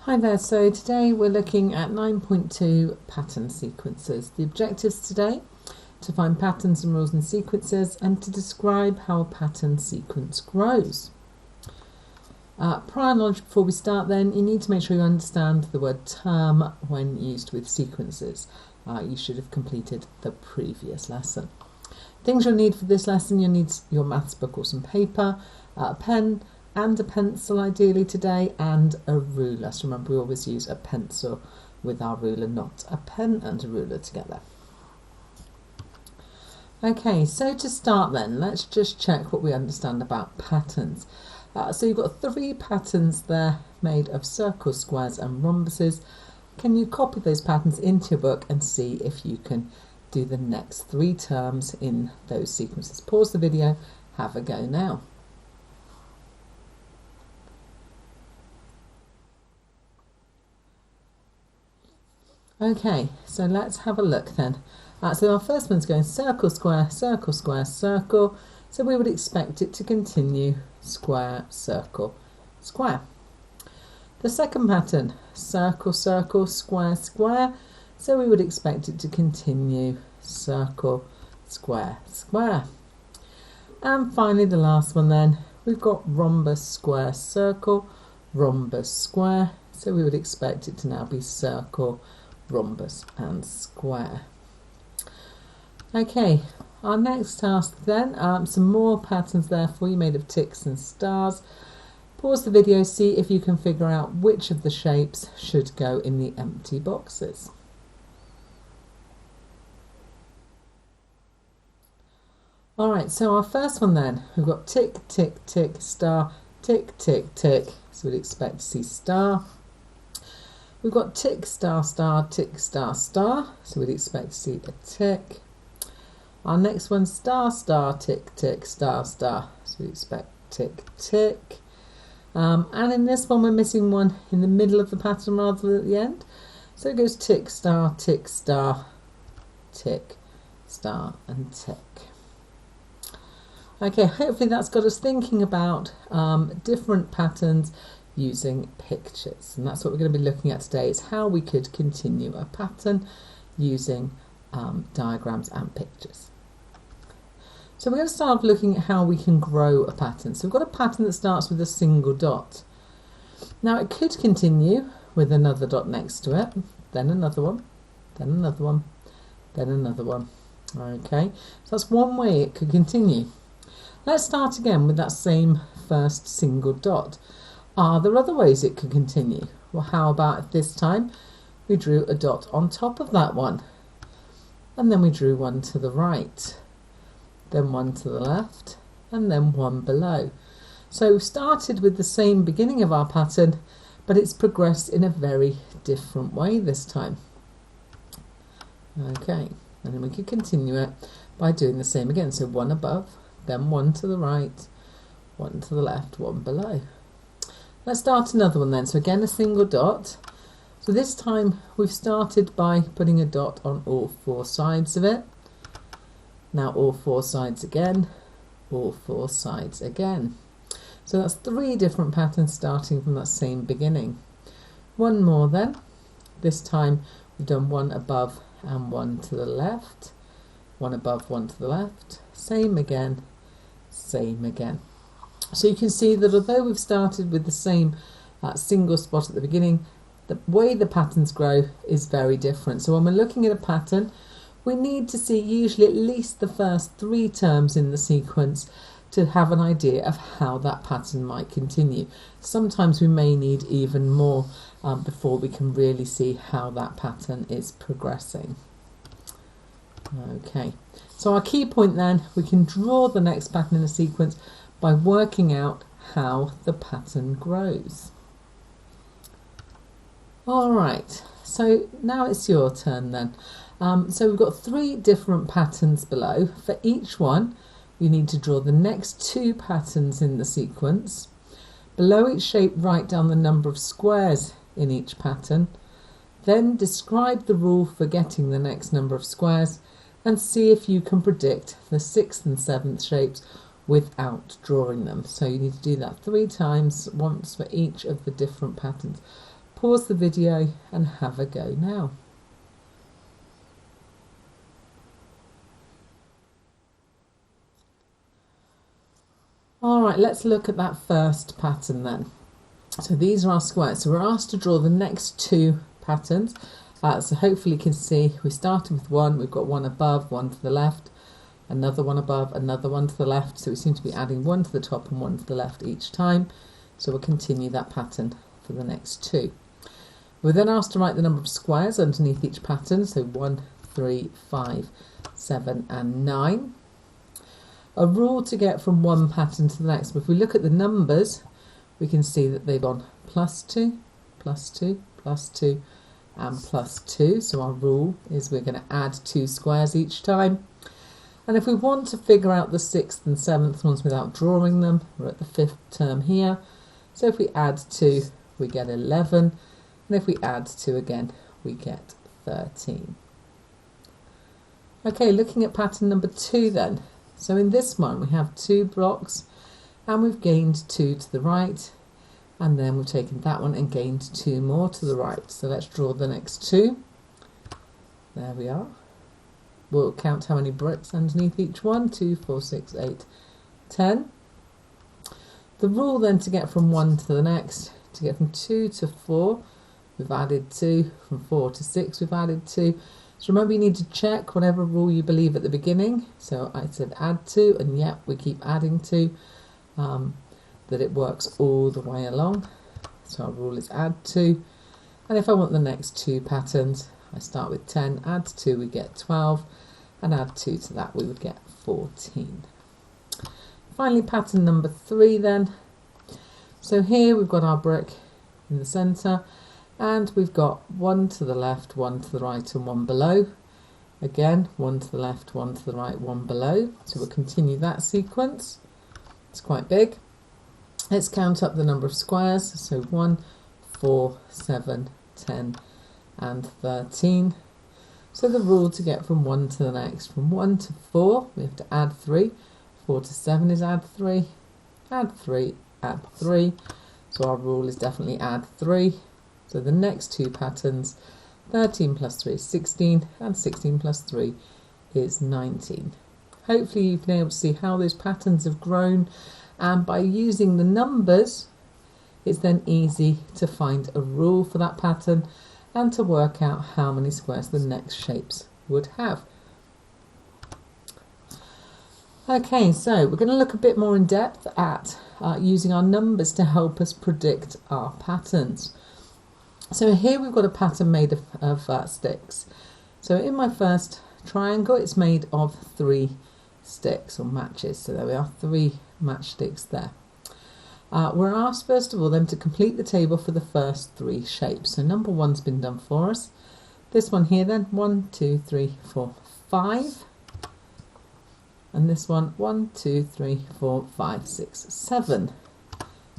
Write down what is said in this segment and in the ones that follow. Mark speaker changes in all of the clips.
Speaker 1: Hi there, so today we're looking at 9.2 pattern sequences. The objectives today, to find patterns and rules in sequences and to describe how a pattern sequence grows. Prior knowledge before we start then, you need to make sure you understand the word term when used with sequences. You should have completed the previous lesson. Things you'll need for this lesson, you'll need your maths book or some paper, a pen and a pencil ideally today, and a ruler. So remember, we always use a pencil with our ruler, not a pen and a ruler together. Okay, so to start then, let's just check what we understand about patterns. So you've got 3 patterns there made of circles, squares and rhombuses. Can you copy those patterns into your book and see if you can do the next 3 terms in those sequences? Pause the video, have a go now. Okay, so let's have a look then. So our first one's going circle, square, circle, square, circle. So we would expect it to continue square, circle, square. The second pattern, circle, circle, square, square. So we would expect it to continue circle, square, square. And finally the last one then, we've got rhombus, square, circle, rhombus, square. So we would expect it to now be circle, rhombus and square. Okay, our next task then, some more patterns there for you made of ticks and stars. Pause the video, see if you can figure out which of the shapes should go in the empty boxes. Alright, so our first one then, we've got tick, tick, tick, star, tick, tick, tick. So we'd expect to see star. We've got tick, star, star, tick, star, star. So we'd expect to see a tick. Our next one, star, star, tick, tick, star, star. So we expect tick, tick. And in this one, we're missing one in the middle of the pattern rather than at the end. So it goes tick, star, tick, star, tick, star, and tick. Okay, hopefully that's got us thinking about different patterns using pictures, and that's what we're going to be looking at today, is how we could continue a pattern using diagrams and pictures. So we're going to start looking at how we can grow a pattern. So we've got a pattern that starts with a single dot. Now it could continue with another dot next to it, then another one, then another one, then another one. Okay, so that's one way it could continue. Let's start again with that same first single dot. Are there other ways it could continue? Well, how about if this time we drew a dot on top of that one, and then we drew one to the right, then one to the left, and then one below. So we started with the same beginning of our pattern, but it's progressed in a very different way this time. Okay, and then we could continue it by doing the same again. So one above, then one to the right, one to the left, one below. Let's start another one then. So again, a single dot. So this time we've started by putting a dot on all 4 sides of it. Now all 4 sides again, all 4 sides again. So that's 3 different patterns starting from that same beginning. One more then. This time we've done one above and one to the left. One above, one to the left. Same again, same again. So you can see that although we've started with the same single spot at the beginning, the way the patterns grow is very different. So when we're looking at a pattern, we need to see usually at least the first 3 terms in the sequence to have an idea of how that pattern might continue. Sometimes we may need even more before we can really see how that pattern is progressing. Okay, so our key point then, we can draw the next pattern in a sequence by working out how the pattern grows. Alright, so now it's your turn then. So we've got 3 different patterns below. For each one, you need to draw the next 2 patterns in the sequence. Below each shape, write down the number of squares in each pattern. Then describe the rule for getting the next number of squares and see if you can predict the 6th and 7th shapes without drawing them. So you need to do that 3 times, once for each of the different patterns. Pause the video and have a go now. Alright, let's look at that first pattern then. So these are our squares. So we're asked to draw the next two patterns. So hopefully you can see we started with one, we've got one above, one to the left, another one above, another one to the left. So we seem to be adding one to the top and one to the left each time. So we'll continue that pattern for the next two. We're then asked to write the number of squares underneath each pattern. So 1, 3, 5, 7 and 9. A rule to get from one pattern to the next. But if we look at the numbers, we can see that they've gone +2, +2, +2 and +2. So our rule is we're going to add 2 squares each time. And if we want to figure out the 6th and 7th ones without drawing them, we're at the 5th term here. So if we add 2, we get 11. And if we add 2 again, we get 13. Okay, looking at pattern number 2 then. So in this one, we have 2 blocks and we've gained 2 to the right. And then we've taken that one and gained 2 more to the right. So let's draw the next 2. There we are. We'll count how many bricks underneath each one. 2, 4, 6, 8, 10. The rule then to get from one to the next, to get from 2 to 4, we've added 2. From 4 to 6, we've added 2. So remember, you need to check whatever rule you believe at the beginning. So I said add 2, and yep, we keep adding 2, that it works all the way along. So our rule is add 2. And if I want the next 2 patterns, I start with 10, add 2, we get 12, and add 2 to that, we would get 14. Finally, pattern number 3 then. So here we've got our brick in the centre, and we've got 1 to the left, 1 to the right and 1 below. Again, 1 to the left, 1 to the right, 1 below. So we'll continue that sequence. It's quite big. Let's count up the number of squares. So 1, 4, 7, 10 and 13. So the rule to get from one to the next, from 1 to 4, we have to add 3. 4 to 7 is add 3, add 3, add 3. So our rule is definitely add 3. So the next 2 patterns, 13 plus 3 is 16, and 16 plus 3 is 19. Hopefully you've been able to see how those patterns have grown, and by using the numbers, it's then easy to find a rule for that pattern and to work out how many squares the next shapes would have. Okay, so we're going to look a bit more in depth at using our numbers to help us predict our patterns. So here we've got a pattern made of sticks. So in my first triangle, it's made of 3 sticks or matches. So there we are, 3 matchsticks there. We're asked first of all then to complete the table for the first 3 shapes. So number 1's been done for us. This one here then, 1, 2, 3, 4, 5. And this one, 1, 2, 3, 4, 5, 6, 7.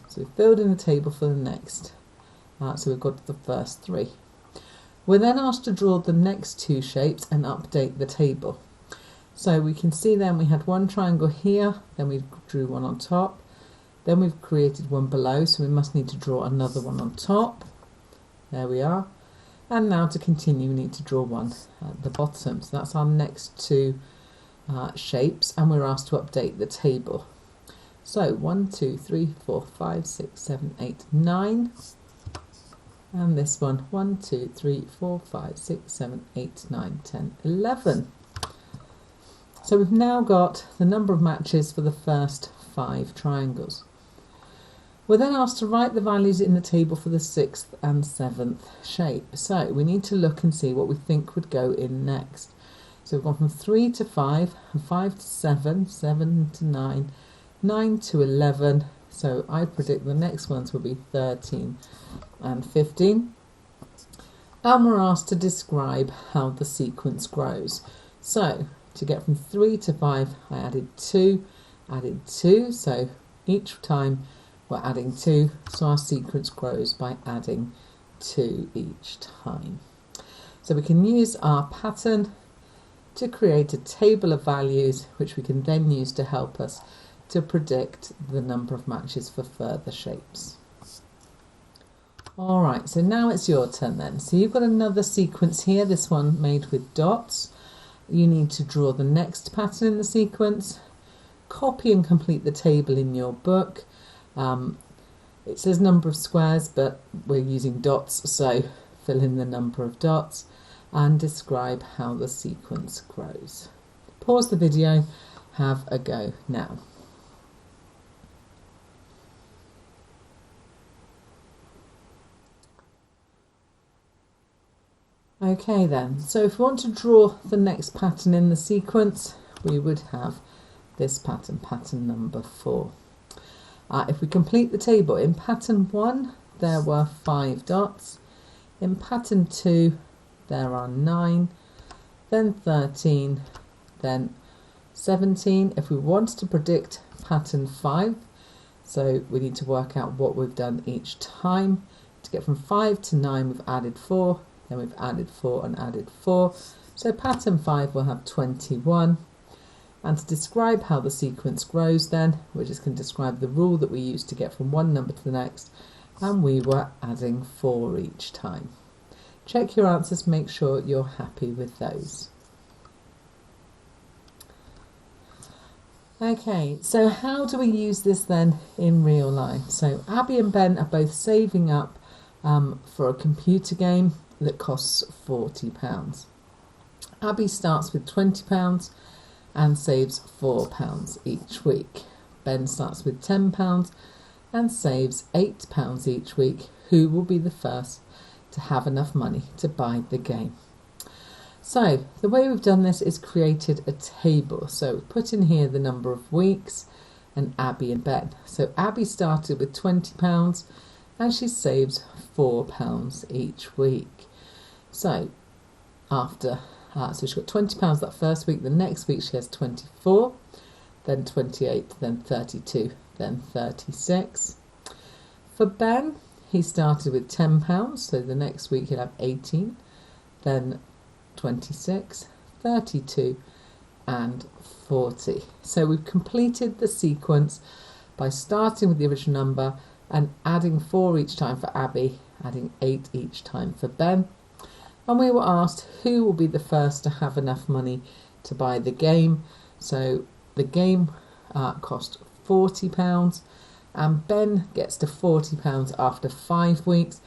Speaker 1: So we've filled in the table for the next. So we've got the first 3. We're then asked to draw the next 2 shapes and update the table. So we can see then we had one triangle here, then we drew one on top, then we've created one below, so we must need to draw another one on top. There we are. And now to continue, we need to draw one at the bottom. So that's our next 2 shapes, and we're asked to update the table. So 1, 2, 3, 4, 5, 6, 7, 8, 9. And this one, 1, 2, 3, 4, 5, 6, 7, 8, 9, 10, 11. So we've now got the number of matches for the first 5 triangles. We're then asked to write the values in the table for the 6th and 7th shape. So we need to look and see what we think would go in next. So we've gone from 3 to 5, 5 to 7, 7 to 9, 9 to 11. So I predict the next ones will be 13 and 15. And we're asked to describe how the sequence grows. So to get from 3 to 5, I added 2, so each time we're adding 2, so our sequence grows by adding 2 each time. So we can use our pattern to create a table of values, which we can then use to help us to predict the number of matches for further shapes. All right, so now it's your turn then. So you've got another sequence here, this one made with dots. You need to draw the next pattern in the sequence, copy and complete the table in your book. It says number of squares, but we're using dots, so fill in the number of dots and describe how the sequence grows. Pause the video, have a go now. Okay then, so if we want to draw the next pattern in the sequence, we would have this pattern, pattern number 4. If we complete the table, in pattern 1 there were 5 dots, in pattern 2 there are 9, then 13, then 17. If we wanted to predict pattern 5, so we need to work out what we've done each time. To get from 5 to 9 we've added 4, then we've added 4 and added 4. So pattern 5 will have 21. And to describe how the sequence grows then, we're just going to describe the rule that we use to get from one number to the next. And we were adding 4 each time. Check your answers, make sure you're happy with those. Okay, so how do we use this then in real life? So Abby and Ben are both saving up for a computer game that costs £40. Abby starts with £20 and saves £4 each week. Ben starts with £10 and saves £8 each week. Who will be the first to have enough money to buy the game? So the way we've done this is created a table. So we've put in here the number of weeks and Abby and Ben. So Abby started with £20 and she saves £4 each week. So after, so she's got £20 that first week, the next week she has 24, then 28, then 32, then 36. For Ben, he started with £10, so the next week he'll have 18, then 26, 32 and 40. So we've completed the sequence by starting with the original number and adding 4 each time for Abby, adding 8 each time for Ben. And we were asked who will be the first to have enough money to buy the game. So the game cost £40 and Ben gets to £40 after 5 weeks.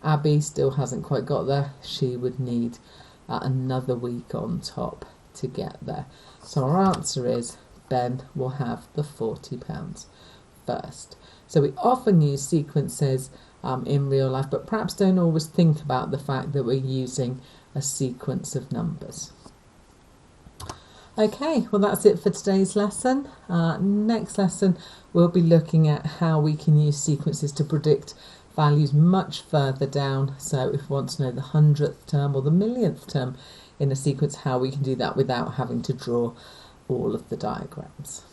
Speaker 1: Abby still hasn't quite got there. She would need another week on top to get there. So our answer is Ben will have the £40 first. So we often use sequences in real life, but perhaps don't always think about the fact that we're using a sequence of numbers. Okay, well that's it for today's lesson. Next lesson we'll be looking at how we can use sequences to predict values much further down. So if we want to know the 100th term or the millionth term in a sequence, how we can do that without having to draw all of the diagrams.